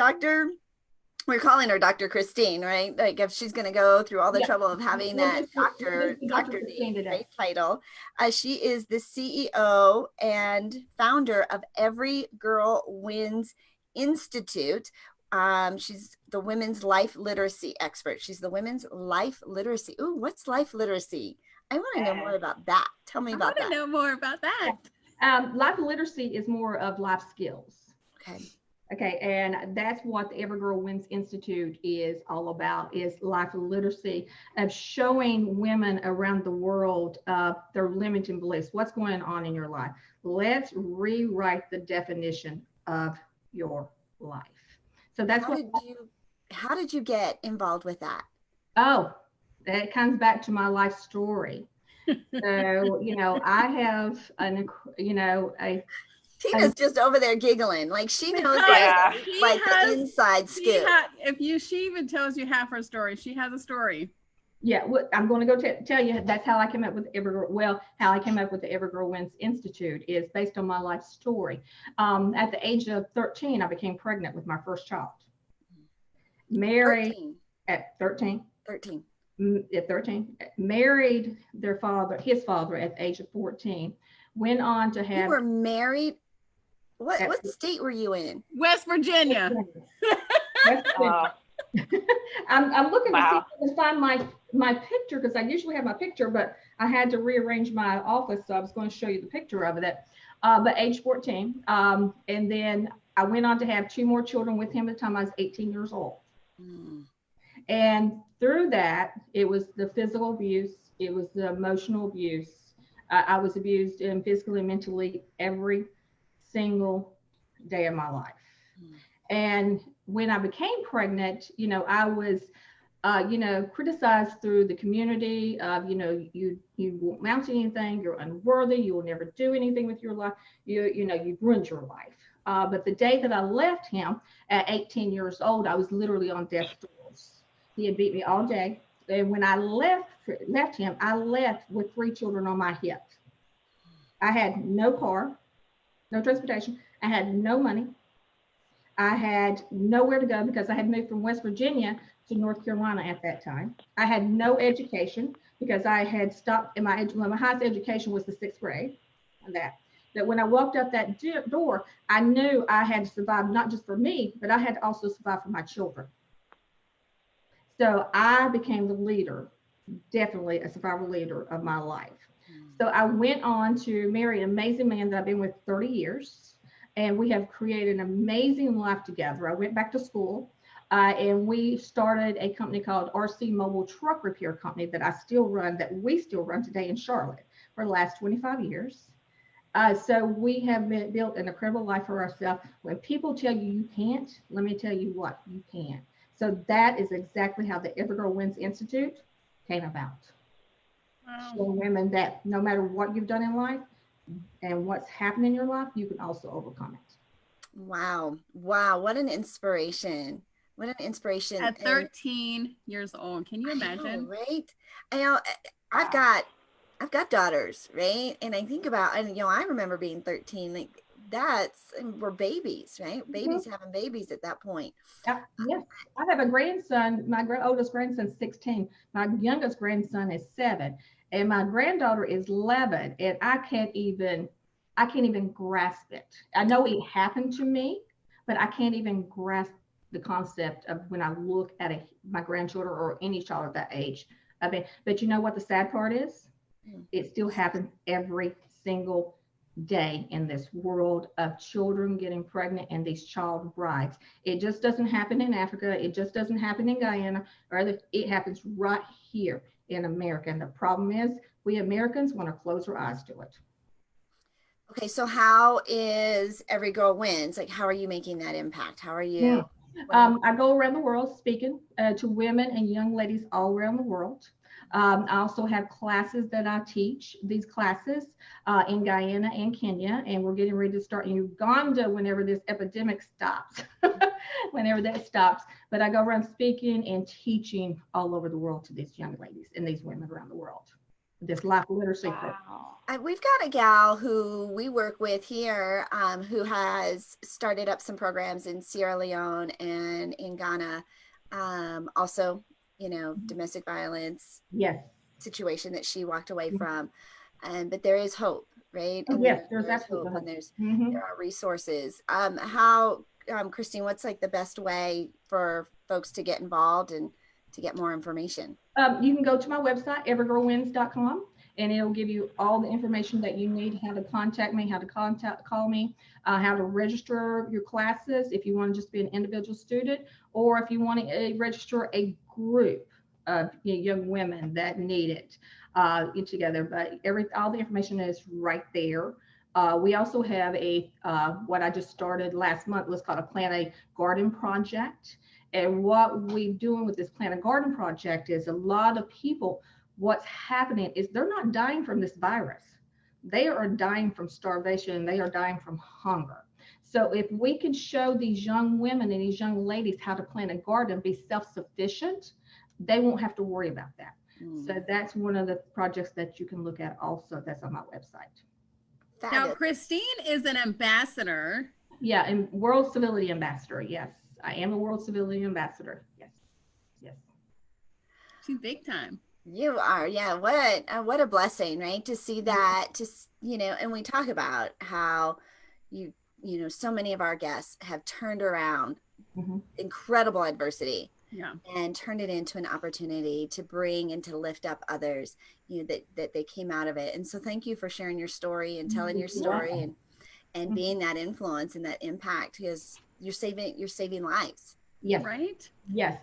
we're calling her Dr. Christine, right? Like if she's going to go through all the trouble of having that doctor name, right, title. She is the CEO and founder of Every Girl Wins Institute. She's the women's life literacy expert. She's the women's life literacy. Ooh, what's life literacy? I want to know more about that. Tell me about that. I want to know more about that. Life literacy is more of life skills. Okay, and that's what the Every Girl Wins Institute is all about, is life literacy, of showing women around the world their limiting beliefs. What's going on in your life? Let's rewrite the definition of your life. So that's how did you get involved with that? Oh, that comes back to my life story. So, I have Tina's just over there giggling. Like she knows the inside scoop. She even tells you half her story. She has a story. Yeah, I'm going to go tell you that's how I came up with how I came up with the Every Girl Wins Institute is based on my life story. At the age of 13, I became pregnant with my first child. Married 13. At 13. 13. At 13, married his father at the age of 14. Went on to have. You were married. What state were you in? West Virginia. I'm looking to see if I can find my picture, because I usually have my picture, but I had to rearrange my office, so I was going to show you the picture of it. But age 14, and then I went on to have 2 more children with him at the time I was 18 years old. And through that, it was the physical abuse, it was the emotional abuse. I was abused physically and mentally every single day of my life. And when I became pregnant, I was, criticized through the community of, you won't mount anything, you're unworthy, you will never do anything with your life, you've ruined your life. But the day that I left him at 18 years old, I was literally on death's doors. He had beat me all day. And when I left him, I left with 3 children on my hip. I had no car, no transportation. I had no money. I had nowhere to go because I had moved from West Virginia to North Carolina at that time. I had no education because I had stopped in my highest education was the 6th grade. And that when I walked up that door, I knew I had to survive, not just for me, but I had to also survive for my children. So I became the leader, definitely a survival leader of my life. So I went on to marry an amazing man that I've been with 30 years. And we have created an amazing life together. I went back to school and we started a company called RC Mobile Truck Repair Company that we still run today in Charlotte for the last 25 years. So we have built an incredible life for ourselves. When people tell you you can't, let me tell you what, you can. So that is exactly how the Every Girl Wins Institute came about. Wow. Showing women that no matter what you've done in life and what's happened in your life, you can also overcome it. Wow. Wow. What an inspiration. What an inspiration. At 13 years old. Can you imagine? I know, right? I know I've got daughters, right? And I think about, and I remember being 13, like we're babies, right? Babies having babies at that point. Yes. I have a grandson. My oldest grandson's 16. My youngest grandson is 7. And my granddaughter is 11. And I can't even grasp it. I know it happened to me, but I can't even grasp the concept of when I look at my grandchildren or any child at that age. I mean, but you know what the sad part is? It still happens every single day in this world of children getting pregnant and these child brides. It just doesn't happen in Africa. It just doesn't happen in Guyana, it happens right here in America. And the problem is we Americans want to close our eyes to it. Okay, so how is Every Girl Wins? Like, how are you making that impact? How are you? I go around the world speaking to women and young ladies all around the world. I also have classes that I teach, these classes in Guyana and Kenya, and we're getting ready to start in Uganda whenever this epidemic stops, whenever that stops. But I go around speaking and teaching all over the world to these young ladies and these women around the world. This life literacy program. We've got a gal who we work with here who has started up some programs in Sierra Leone and in Ghana. Also, domestic violence situation that she walked away from. But there is hope, right? And yes, there's absolutely hope. And there are resources. How, Christine, what's like the best way for folks to get involved and to get more information? You can go to my website, everygirlwins.com, and it'll give you all the information that you need, how to contact me, how to call me, how to register your classes if you want to just be an individual student, or if you want to register a group of young women that need it together. But all the information is right there. We also have what I just started last month was called a Plant a Garden Project. And what we're doing with this Plant a Garden Project is a lot of people, what's happening is they're not dying from this virus. They are dying from starvation. They are dying from hunger. So if we can show these young women and these young ladies how to plant a garden, be self-sufficient, they won't have to worry about that. So that's one of the projects that you can look at also. That's on my website. Now, Christine is an ambassador. Yeah, and World Civility Ambassador. Yes, I am a World Civility Ambassador. Yes. She's big time. You are, yeah. What a blessing, right? To see that, and we talk about how so many of our guests have turned around incredible adversity, and turned it into an opportunity to bring and to lift up others, that they came out of it. And so, thank you for sharing your story and telling your story and being that influence and that impact, because you're saving lives. Yes. Right? Yes.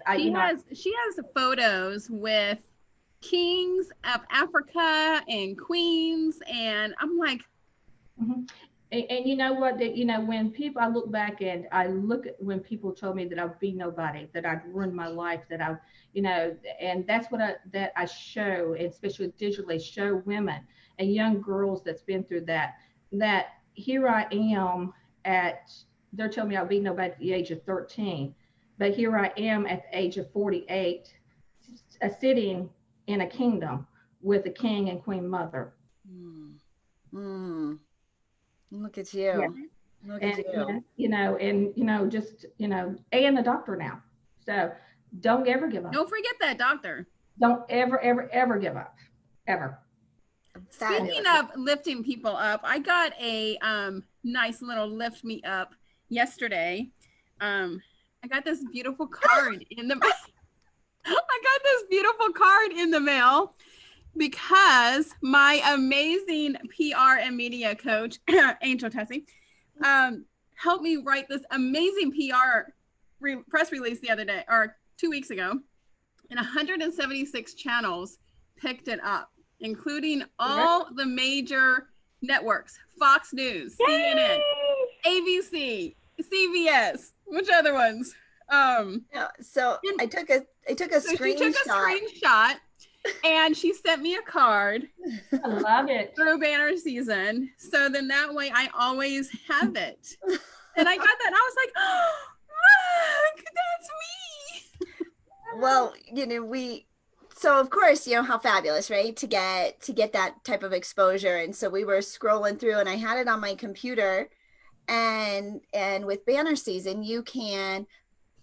She has photos with kings of Africa and queens, and I'm like, and you know what, when I look back and I look at when people told me that I'd be nobody, that I'd ruined my life, that and that's what I show, especially digitally, show women and young girls that's been through that here I am at they're telling me I'll be nobody at the age of 13. But here I am at the age of 48, sitting in a kingdom with a king and queen mother. Look at you. Yeah. Look at you. Just, and a doctor now. So don't ever give up. Don't forget that doctor. Don't ever, ever, ever give up. Ever. Speaking of lifting people up, I got a nice little lift me up yesterday. I got this beautiful card in the mail. I got this beautiful card in the mail because my amazing PR and media coach, Angel Tuccy, helped me write this amazing PR press release the other day, or 2 weeks ago, and 176 channels picked it up, including all the major networks: Fox News, CNN, ABC, CBS. Which other ones? So I took a screenshot. She took a screenshot and she sent me a card. I love it. Through banner season. So then that way I always have it. And I got that and I was like, oh, look, that's me. Well, so of course, how fabulous, right? To get that type of exposure. And so we were scrolling through and I had it on my computer, and with banner season, you can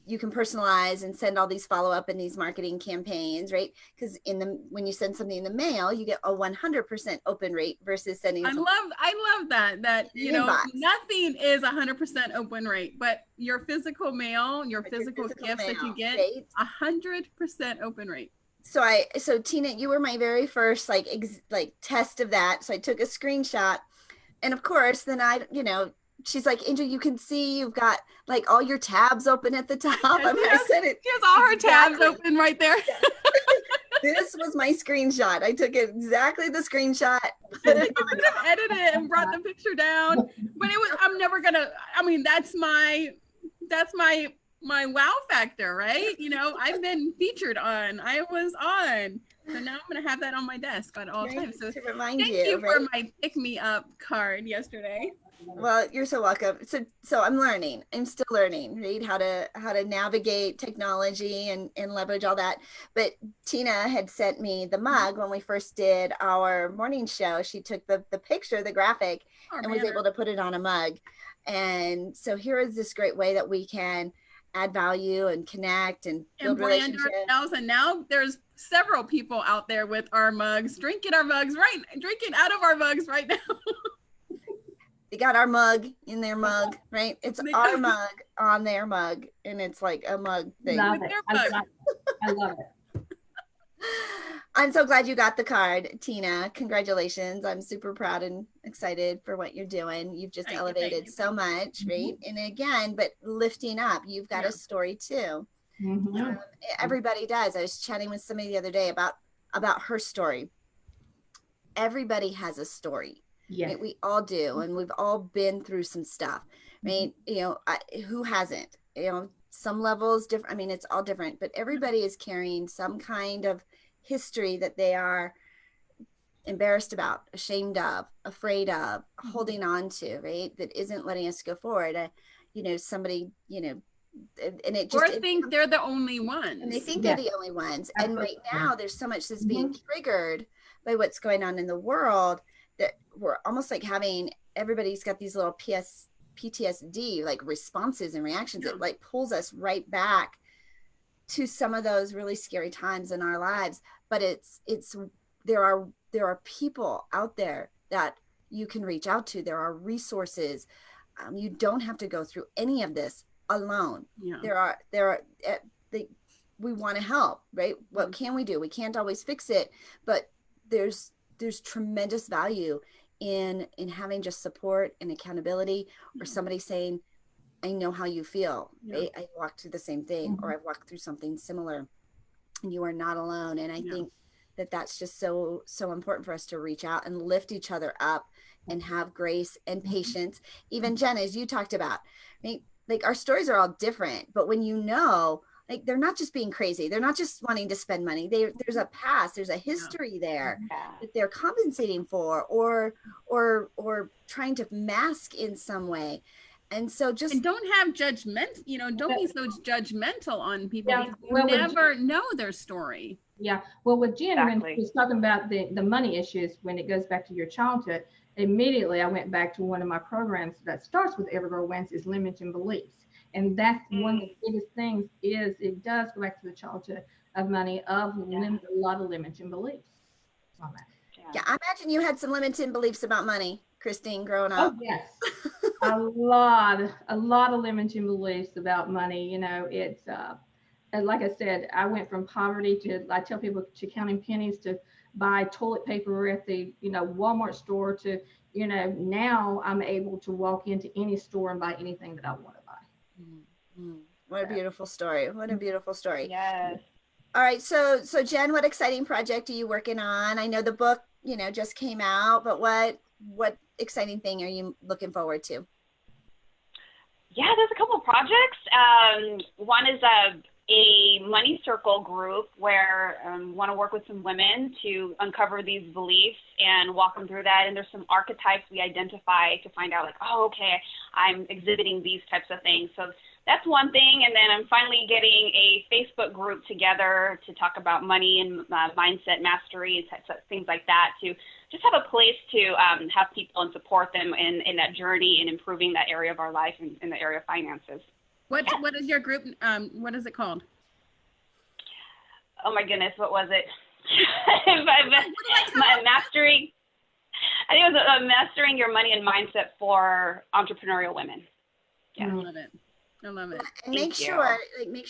personalize and send all these follow-up and these marketing campaigns, right? Because when you send something in the mail, you get a 100% open rate versus sending. I love that nothing is 100% open rate, but your physical mail, your physical gifts mail, that you get, right? 100% open rate. So Tina, you were my very first test of that. So I took a screenshot, and of course, then she's like, Angel, you can see you've got all your tabs open at the top. I said it. She has all her tabs open right there. This was my screenshot. I took exactly the screenshot. You could have edited it and brought the picture down, but I'm never gonna. I mean, that's my wow factor, right? I've been featured on. I was on. So now I'm gonna have that on my desk at all times. So thank you for my pick me up card yesterday. Well, you're so welcome. So I'm learning. I'm still learning, right? How to navigate technology and leverage all that. But Tina had sent me the mug when we first did our morning show. She took the picture, the graphic, and was able to put it on a mug. And so here is this great way that we can add value and connect and build relationships. Ourselves. And now there's several people out there with our mugs, drinking out of our mugs right now. They got our mug in their mug, right? It's our mug on their mug, and it's like a mug thing. I love it. I'm so glad you got the card, Tina. Congratulations. I'm super proud and excited for what you're doing. You've just elevated so much, right? And again, but lifting up, you've got a story too. Everybody does. I was chatting with somebody the other day about her story. Everybody has a story. Yes. Right? We all do, and we've all been through some stuff. Right? Who hasn't? Some levels different. I mean, it's all different, but everybody is carrying some kind of history that they are embarrassed about, ashamed of, afraid of, holding on to, right? That isn't letting us go forward. Somebody, and it just. Or think they're the only ones. And they think they're the only ones. And right now, there's so much that's being triggered by what's going on in the world that we're almost like having, everybody's got these little PTSD responses and reactions. It pulls us right back to some of those really scary times in our lives. But there are people out there that you can reach out to. There are resources. You don't have to go through any of this alone. We want to help, right? What can we do? We can't always fix it, but there's tremendous value in having just support and accountability, or somebody saying, I know how you feel, right? I walked through the same thing, or I walked through something similar, and you are not alone. And I think that's just so important for us to reach out and lift each other up and have grace and patience. Even Jen, as you talked about, right? Our stories are all different, but when they're not just being crazy. They're not just wanting to spend money. There's a past, there's a history there that they're compensating for or trying to mask in some way. And so just and don't have judgment, don't be so judgmental on people Yeah, because well, you never know their story. Yeah. Well, with Jen, when Exactly. she was talking about the money issues, when it goes back to your childhood, immediately I went back to one of my programs that starts with Every Girl Wins is limiting beliefs. And that's one of the biggest things is it does go back to the childhood of money, of a lot of limiting beliefs on that. yeah, I imagine you had some limiting beliefs about money, Christine, growing Oh, up. yes. a lot of limiting beliefs about money. It's and like I said, I went from poverty to, I tell people, to counting pennies, to buy toilet paper at the Walmart store, to now I'm able to walk into any store and buy anything that I want to buy. Mm-hmm. What a beautiful story. What a beautiful story. Yes. All right, so Jen, what exciting project are you working on? I know the book just came out, but what exciting thing are you looking forward to? Yeah, there's a couple of projects. One is a money circle group where want to work with some women to uncover these beliefs and walk them through that. And there's some archetypes we identify to find out, like, oh, okay, I'm exhibiting these types of things. So that's one thing. And then I'm finally getting a Facebook group together to talk about money and mindset mastery and types of things like that, to just have a place to have people and support them in that journey and improving that area of our life in the area of finances. What is your group? What is it called? Oh my goodness, what was it? Mastering. I think it was mastering your money and mindset for entrepreneurial women. Yeah, I love it. I love it. And make sure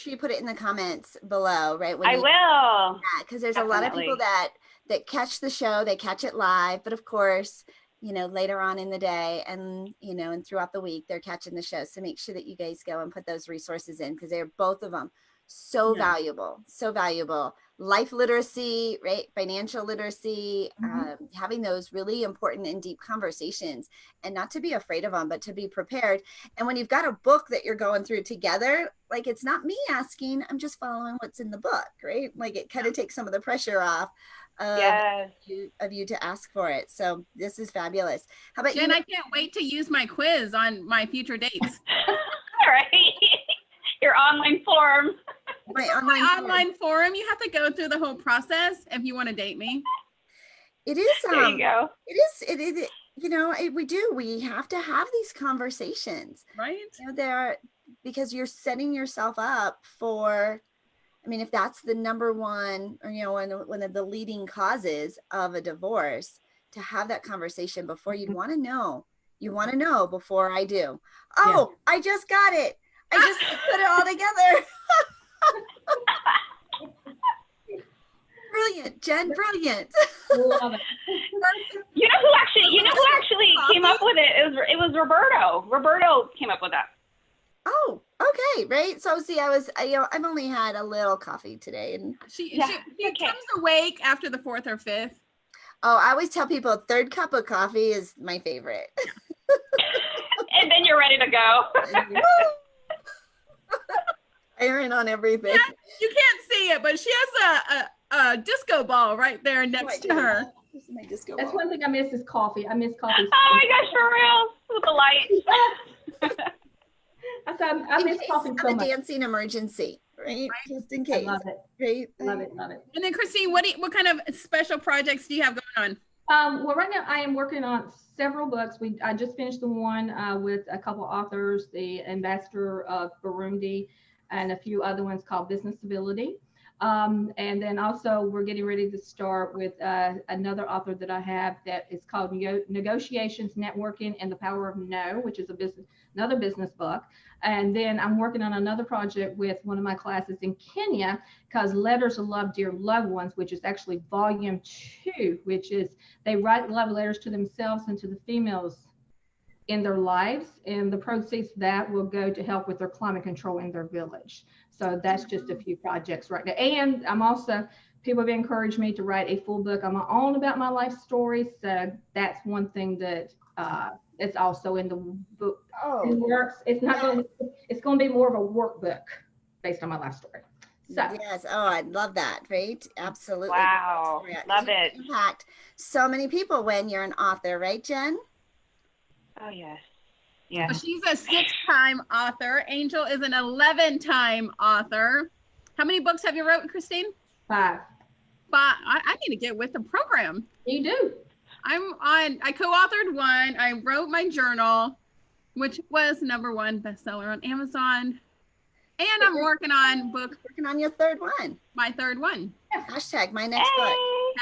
you put it in the comments below, right? I will. Yeah, because there's a lot of people that catch the show, they catch it live, but of course, later on in the day and and throughout the week, they're catching the show. So make sure that you guys go and put those resources in, because they're both of them so valuable, so valuable. Life literacy, right? Financial literacy, having those really important and deep conversations, and not to be afraid of them, but to be prepared. And when you've got a book that you're going through together, like, it's not me asking, I'm just following what's in the book, right? Like, it kind of takes some of the pressure off of you to ask for it. So this is fabulous. How about Jen, I can't wait to use my quiz on my future dates. All right. Your online form. My online forum. You have to go through the whole process if you want to date me. It is. There you go. It is. We have to have these conversations, right? Because you're setting yourself up for, if that's the number one, or one of the leading causes of a divorce, to have that conversation before. You want to know before I do. Oh, yeah. I just got it. I just put it all together. Brilliant, Jen, brilliant. Love it. You know who actually came up with it? It was Roberto. Roberto came up with that. Oh, okay, right. So see, I've only had a little coffee today, and she comes awake after the 4th or 5th. Oh, I always tell people 3rd cup of coffee is my favorite. And then you're ready to go. Iron on everything. Yeah, you can't see it, but she has a disco ball right there next to her. This is my disco That's ball. one thing I miss is coffee. I miss coffee. Oh my gosh, for real. With the light. I miss coffee so much. A dancing emergency, right? Just in case. I love it. Right? Love it. And then, Christine, what kind of special projects do you have going on? Well, right now I am working on several books. I just finished the one with a couple authors, the ambassador of Burundi, and a few other ones called Business Stability. And then also we're getting ready to start with another author that I have that is called Negotiations, Networking, and the Power of No, which is another business book. And then I'm working on another project with one of my classes in Kenya, because Letters of Love, Dear Loved Ones, which is actually volume 2, which is they write love letters to themselves and to the females in their lives, and the proceeds of that will go to help with their climate control in their village. So that's just a few projects right now. And I'm also, people have encouraged me to write a full book on my own about my life story. So that's one thing that it's also in the book. Oh, it works. It's not going to, it's going to be more of a workbook based on my life story. So yes. Oh, I love that. Right. Absolutely. Wow. Love it. Impact so many people when you're an author, right, Jen? Oh, yes. Yeah. So she's a 6-time author. Angel is an 11-time author. How many books have you wrote, Christine? 5. I need to get with the program. You do. I co-authored one. I wrote my journal, which was #1 bestseller on Amazon. And I'm working on working on your third one. My third one. Hashtag my next book.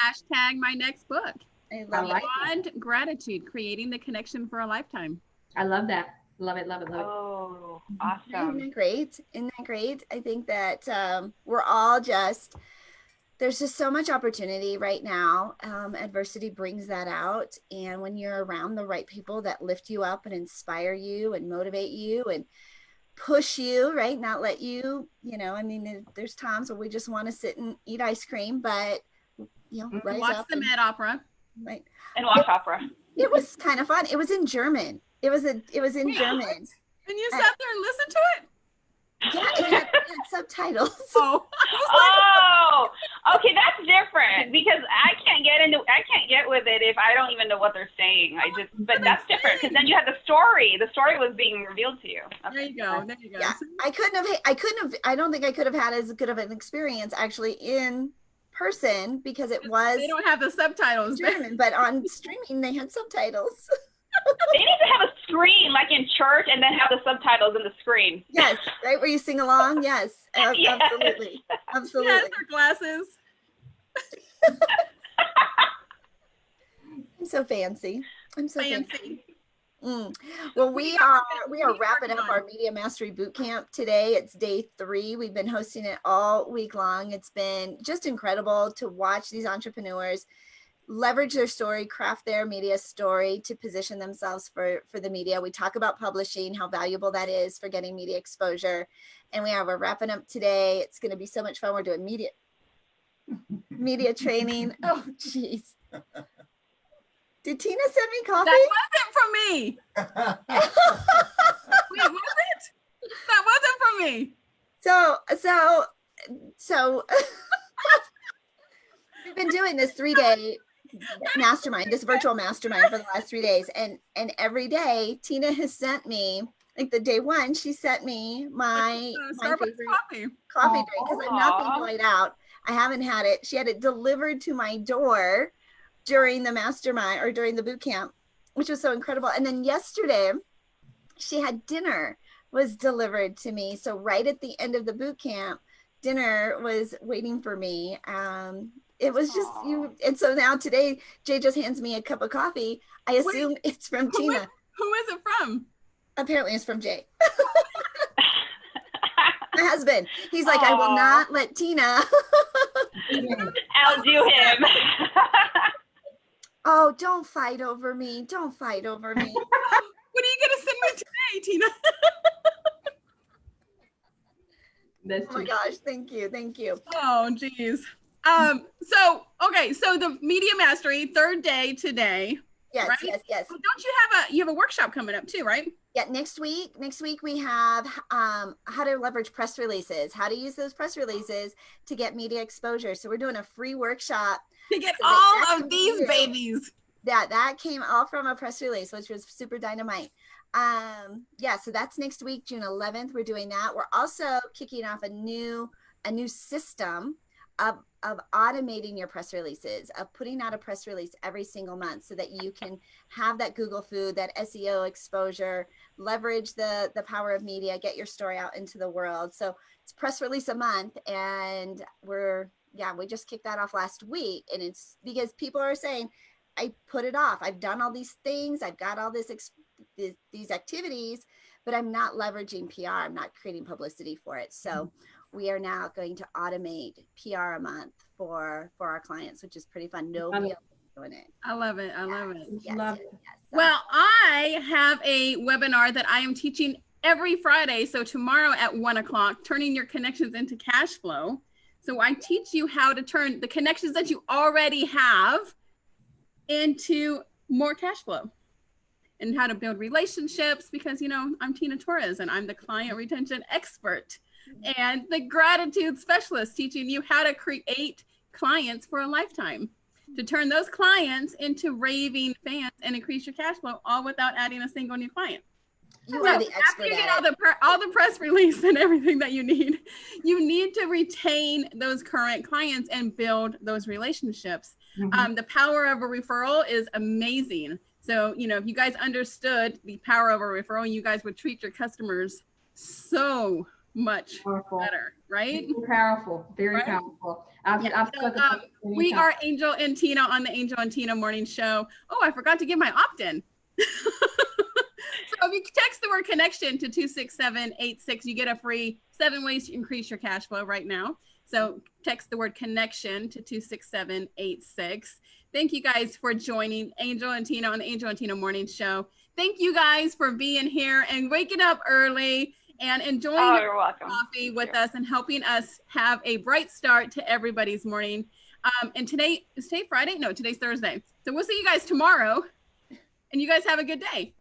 Hashtag my next book. I love it. Beyond gratitude, creating the connection for a lifetime. I love that. Love it, love it, love it. Oh, awesome. Isn't that great? Isn't that great? I think that we're all just, there's just so much opportunity right now. Adversity brings that out. And when you're around the right people that lift you up and inspire you and motivate you and push you, right? Not let you, I mean, there's times where we just want to sit and eat ice cream, but, rise watch up the Met Opera. Right. And watch opera. It was kind of fun. It was in German. It was in German. And you sat there and listened to it? Yeah, it had subtitles. Oh. Oh, okay, that's different because I can't get with it if I don't even know what they're saying. But that's different because then you had the story. The story was being revealed to you. Okay. There you go. There you go. Yeah, I don't think I could have had as good of an experience actually in person because it was. They don't have the subtitles. German, but on streaming they had subtitles. They need to have a screen like in church and then have the subtitles in the screen. Yes, right where you sing along. Yes, Yes. absolutely. She has her glasses. I'm so fancy. I'm so fancy. Fancy. Well, we are wrapping up our Media Mastery Bootcamp today. It's day 3. We've been hosting it all week long. It's been just incredible to watch these entrepreneurs leverage their story, craft their media story to position themselves for the media. We talk about publishing, how valuable that is for getting media exposure. And we're wrapping up today. It's going to be so much fun. We're doing media training. Oh, jeez. Did Tina send me coffee? That wasn't from me. Wait, was it? That wasn't from me. So we've been doing this 3-day mastermind, this virtual mastermind for the last 3 days. And every day Tina has sent me, like the day 1, she sent me my favorite coffee drink because I've not been going out. I haven't had it. She had it delivered to my door during the mastermind or during the boot camp, which was so incredible. And then yesterday she had dinner was delivered to me. So right at the end of the boot camp, dinner was waiting for me. It was just you. And so now today, Jay just hands me a cup of coffee. I assume it's from Tina. Who is it from? Apparently it's from Jay. My husband. He's like, I will not let Tina. Outdo him. Oh, don't fight over me. Don't fight over me. What are you going to send me today, Tina? Oh my gosh. Thank you. Thank you. Oh, geez. So the Media Mastery, 3rd day today. Yes, right? yes. Well, don't you have a workshop coming up too, right? Yeah, next week we have how to leverage press releases, how to use those press releases to get media exposure. So we're doing a free workshop to get all of these babies. That came all from a press release, which was super dynamite. So that's next week, June 11th. We're doing that. We're also kicking off a new system of automating your press releases, of putting out a press release every single month so that you can have that Google food, that SEO exposure, leverage the power of media, get your story out into the world. So it's press release a month, and we just kicked that off last week. And it's because people are saying, I put it off. I've done all these things. I've got all these activities, but I'm not leveraging PR. I'm not creating publicity for it. So we are now going to automate PR a month for our clients, which is pretty fun. Nobody else is doing it. I love it. I love it. Yes. Well, I have a webinar that I am teaching every Friday. So tomorrow at 1:00, turning your connections into cash flow. So I teach you how to turn the connections that you already have into more cash flow, and how to build relationships, because I'm Tina Torres and I'm the client retention expert and the gratitude specialist, teaching you how to create clients for a lifetime, to turn those clients into raving fans and increase your cash flow, all without adding a single new client. You are the After expert you get at it. all the press release and everything that you need to retain those current clients and build those relationships. The power of a referral is amazing. So, if you guys understood the power of a referral, you guys would treat your customers so much better, right? Very powerful, very powerful. We are Angel and Tina on the Angel and Tina Morning Show. Oh, I forgot to give my opt-in. So if you text the word connection to 26786, you get a free 7 ways to increase your cash flow right now. So text the word connection to 26786. Thank you guys for joining Angel and Tina on the Angel and Tina Morning Show. Thank you guys for being here and waking up early and enjoying coffee with us and helping us have a bright start to everybody's morning. And today, is today Friday? No, today's Thursday. So we'll see you guys tomorrow. And you guys have a good day.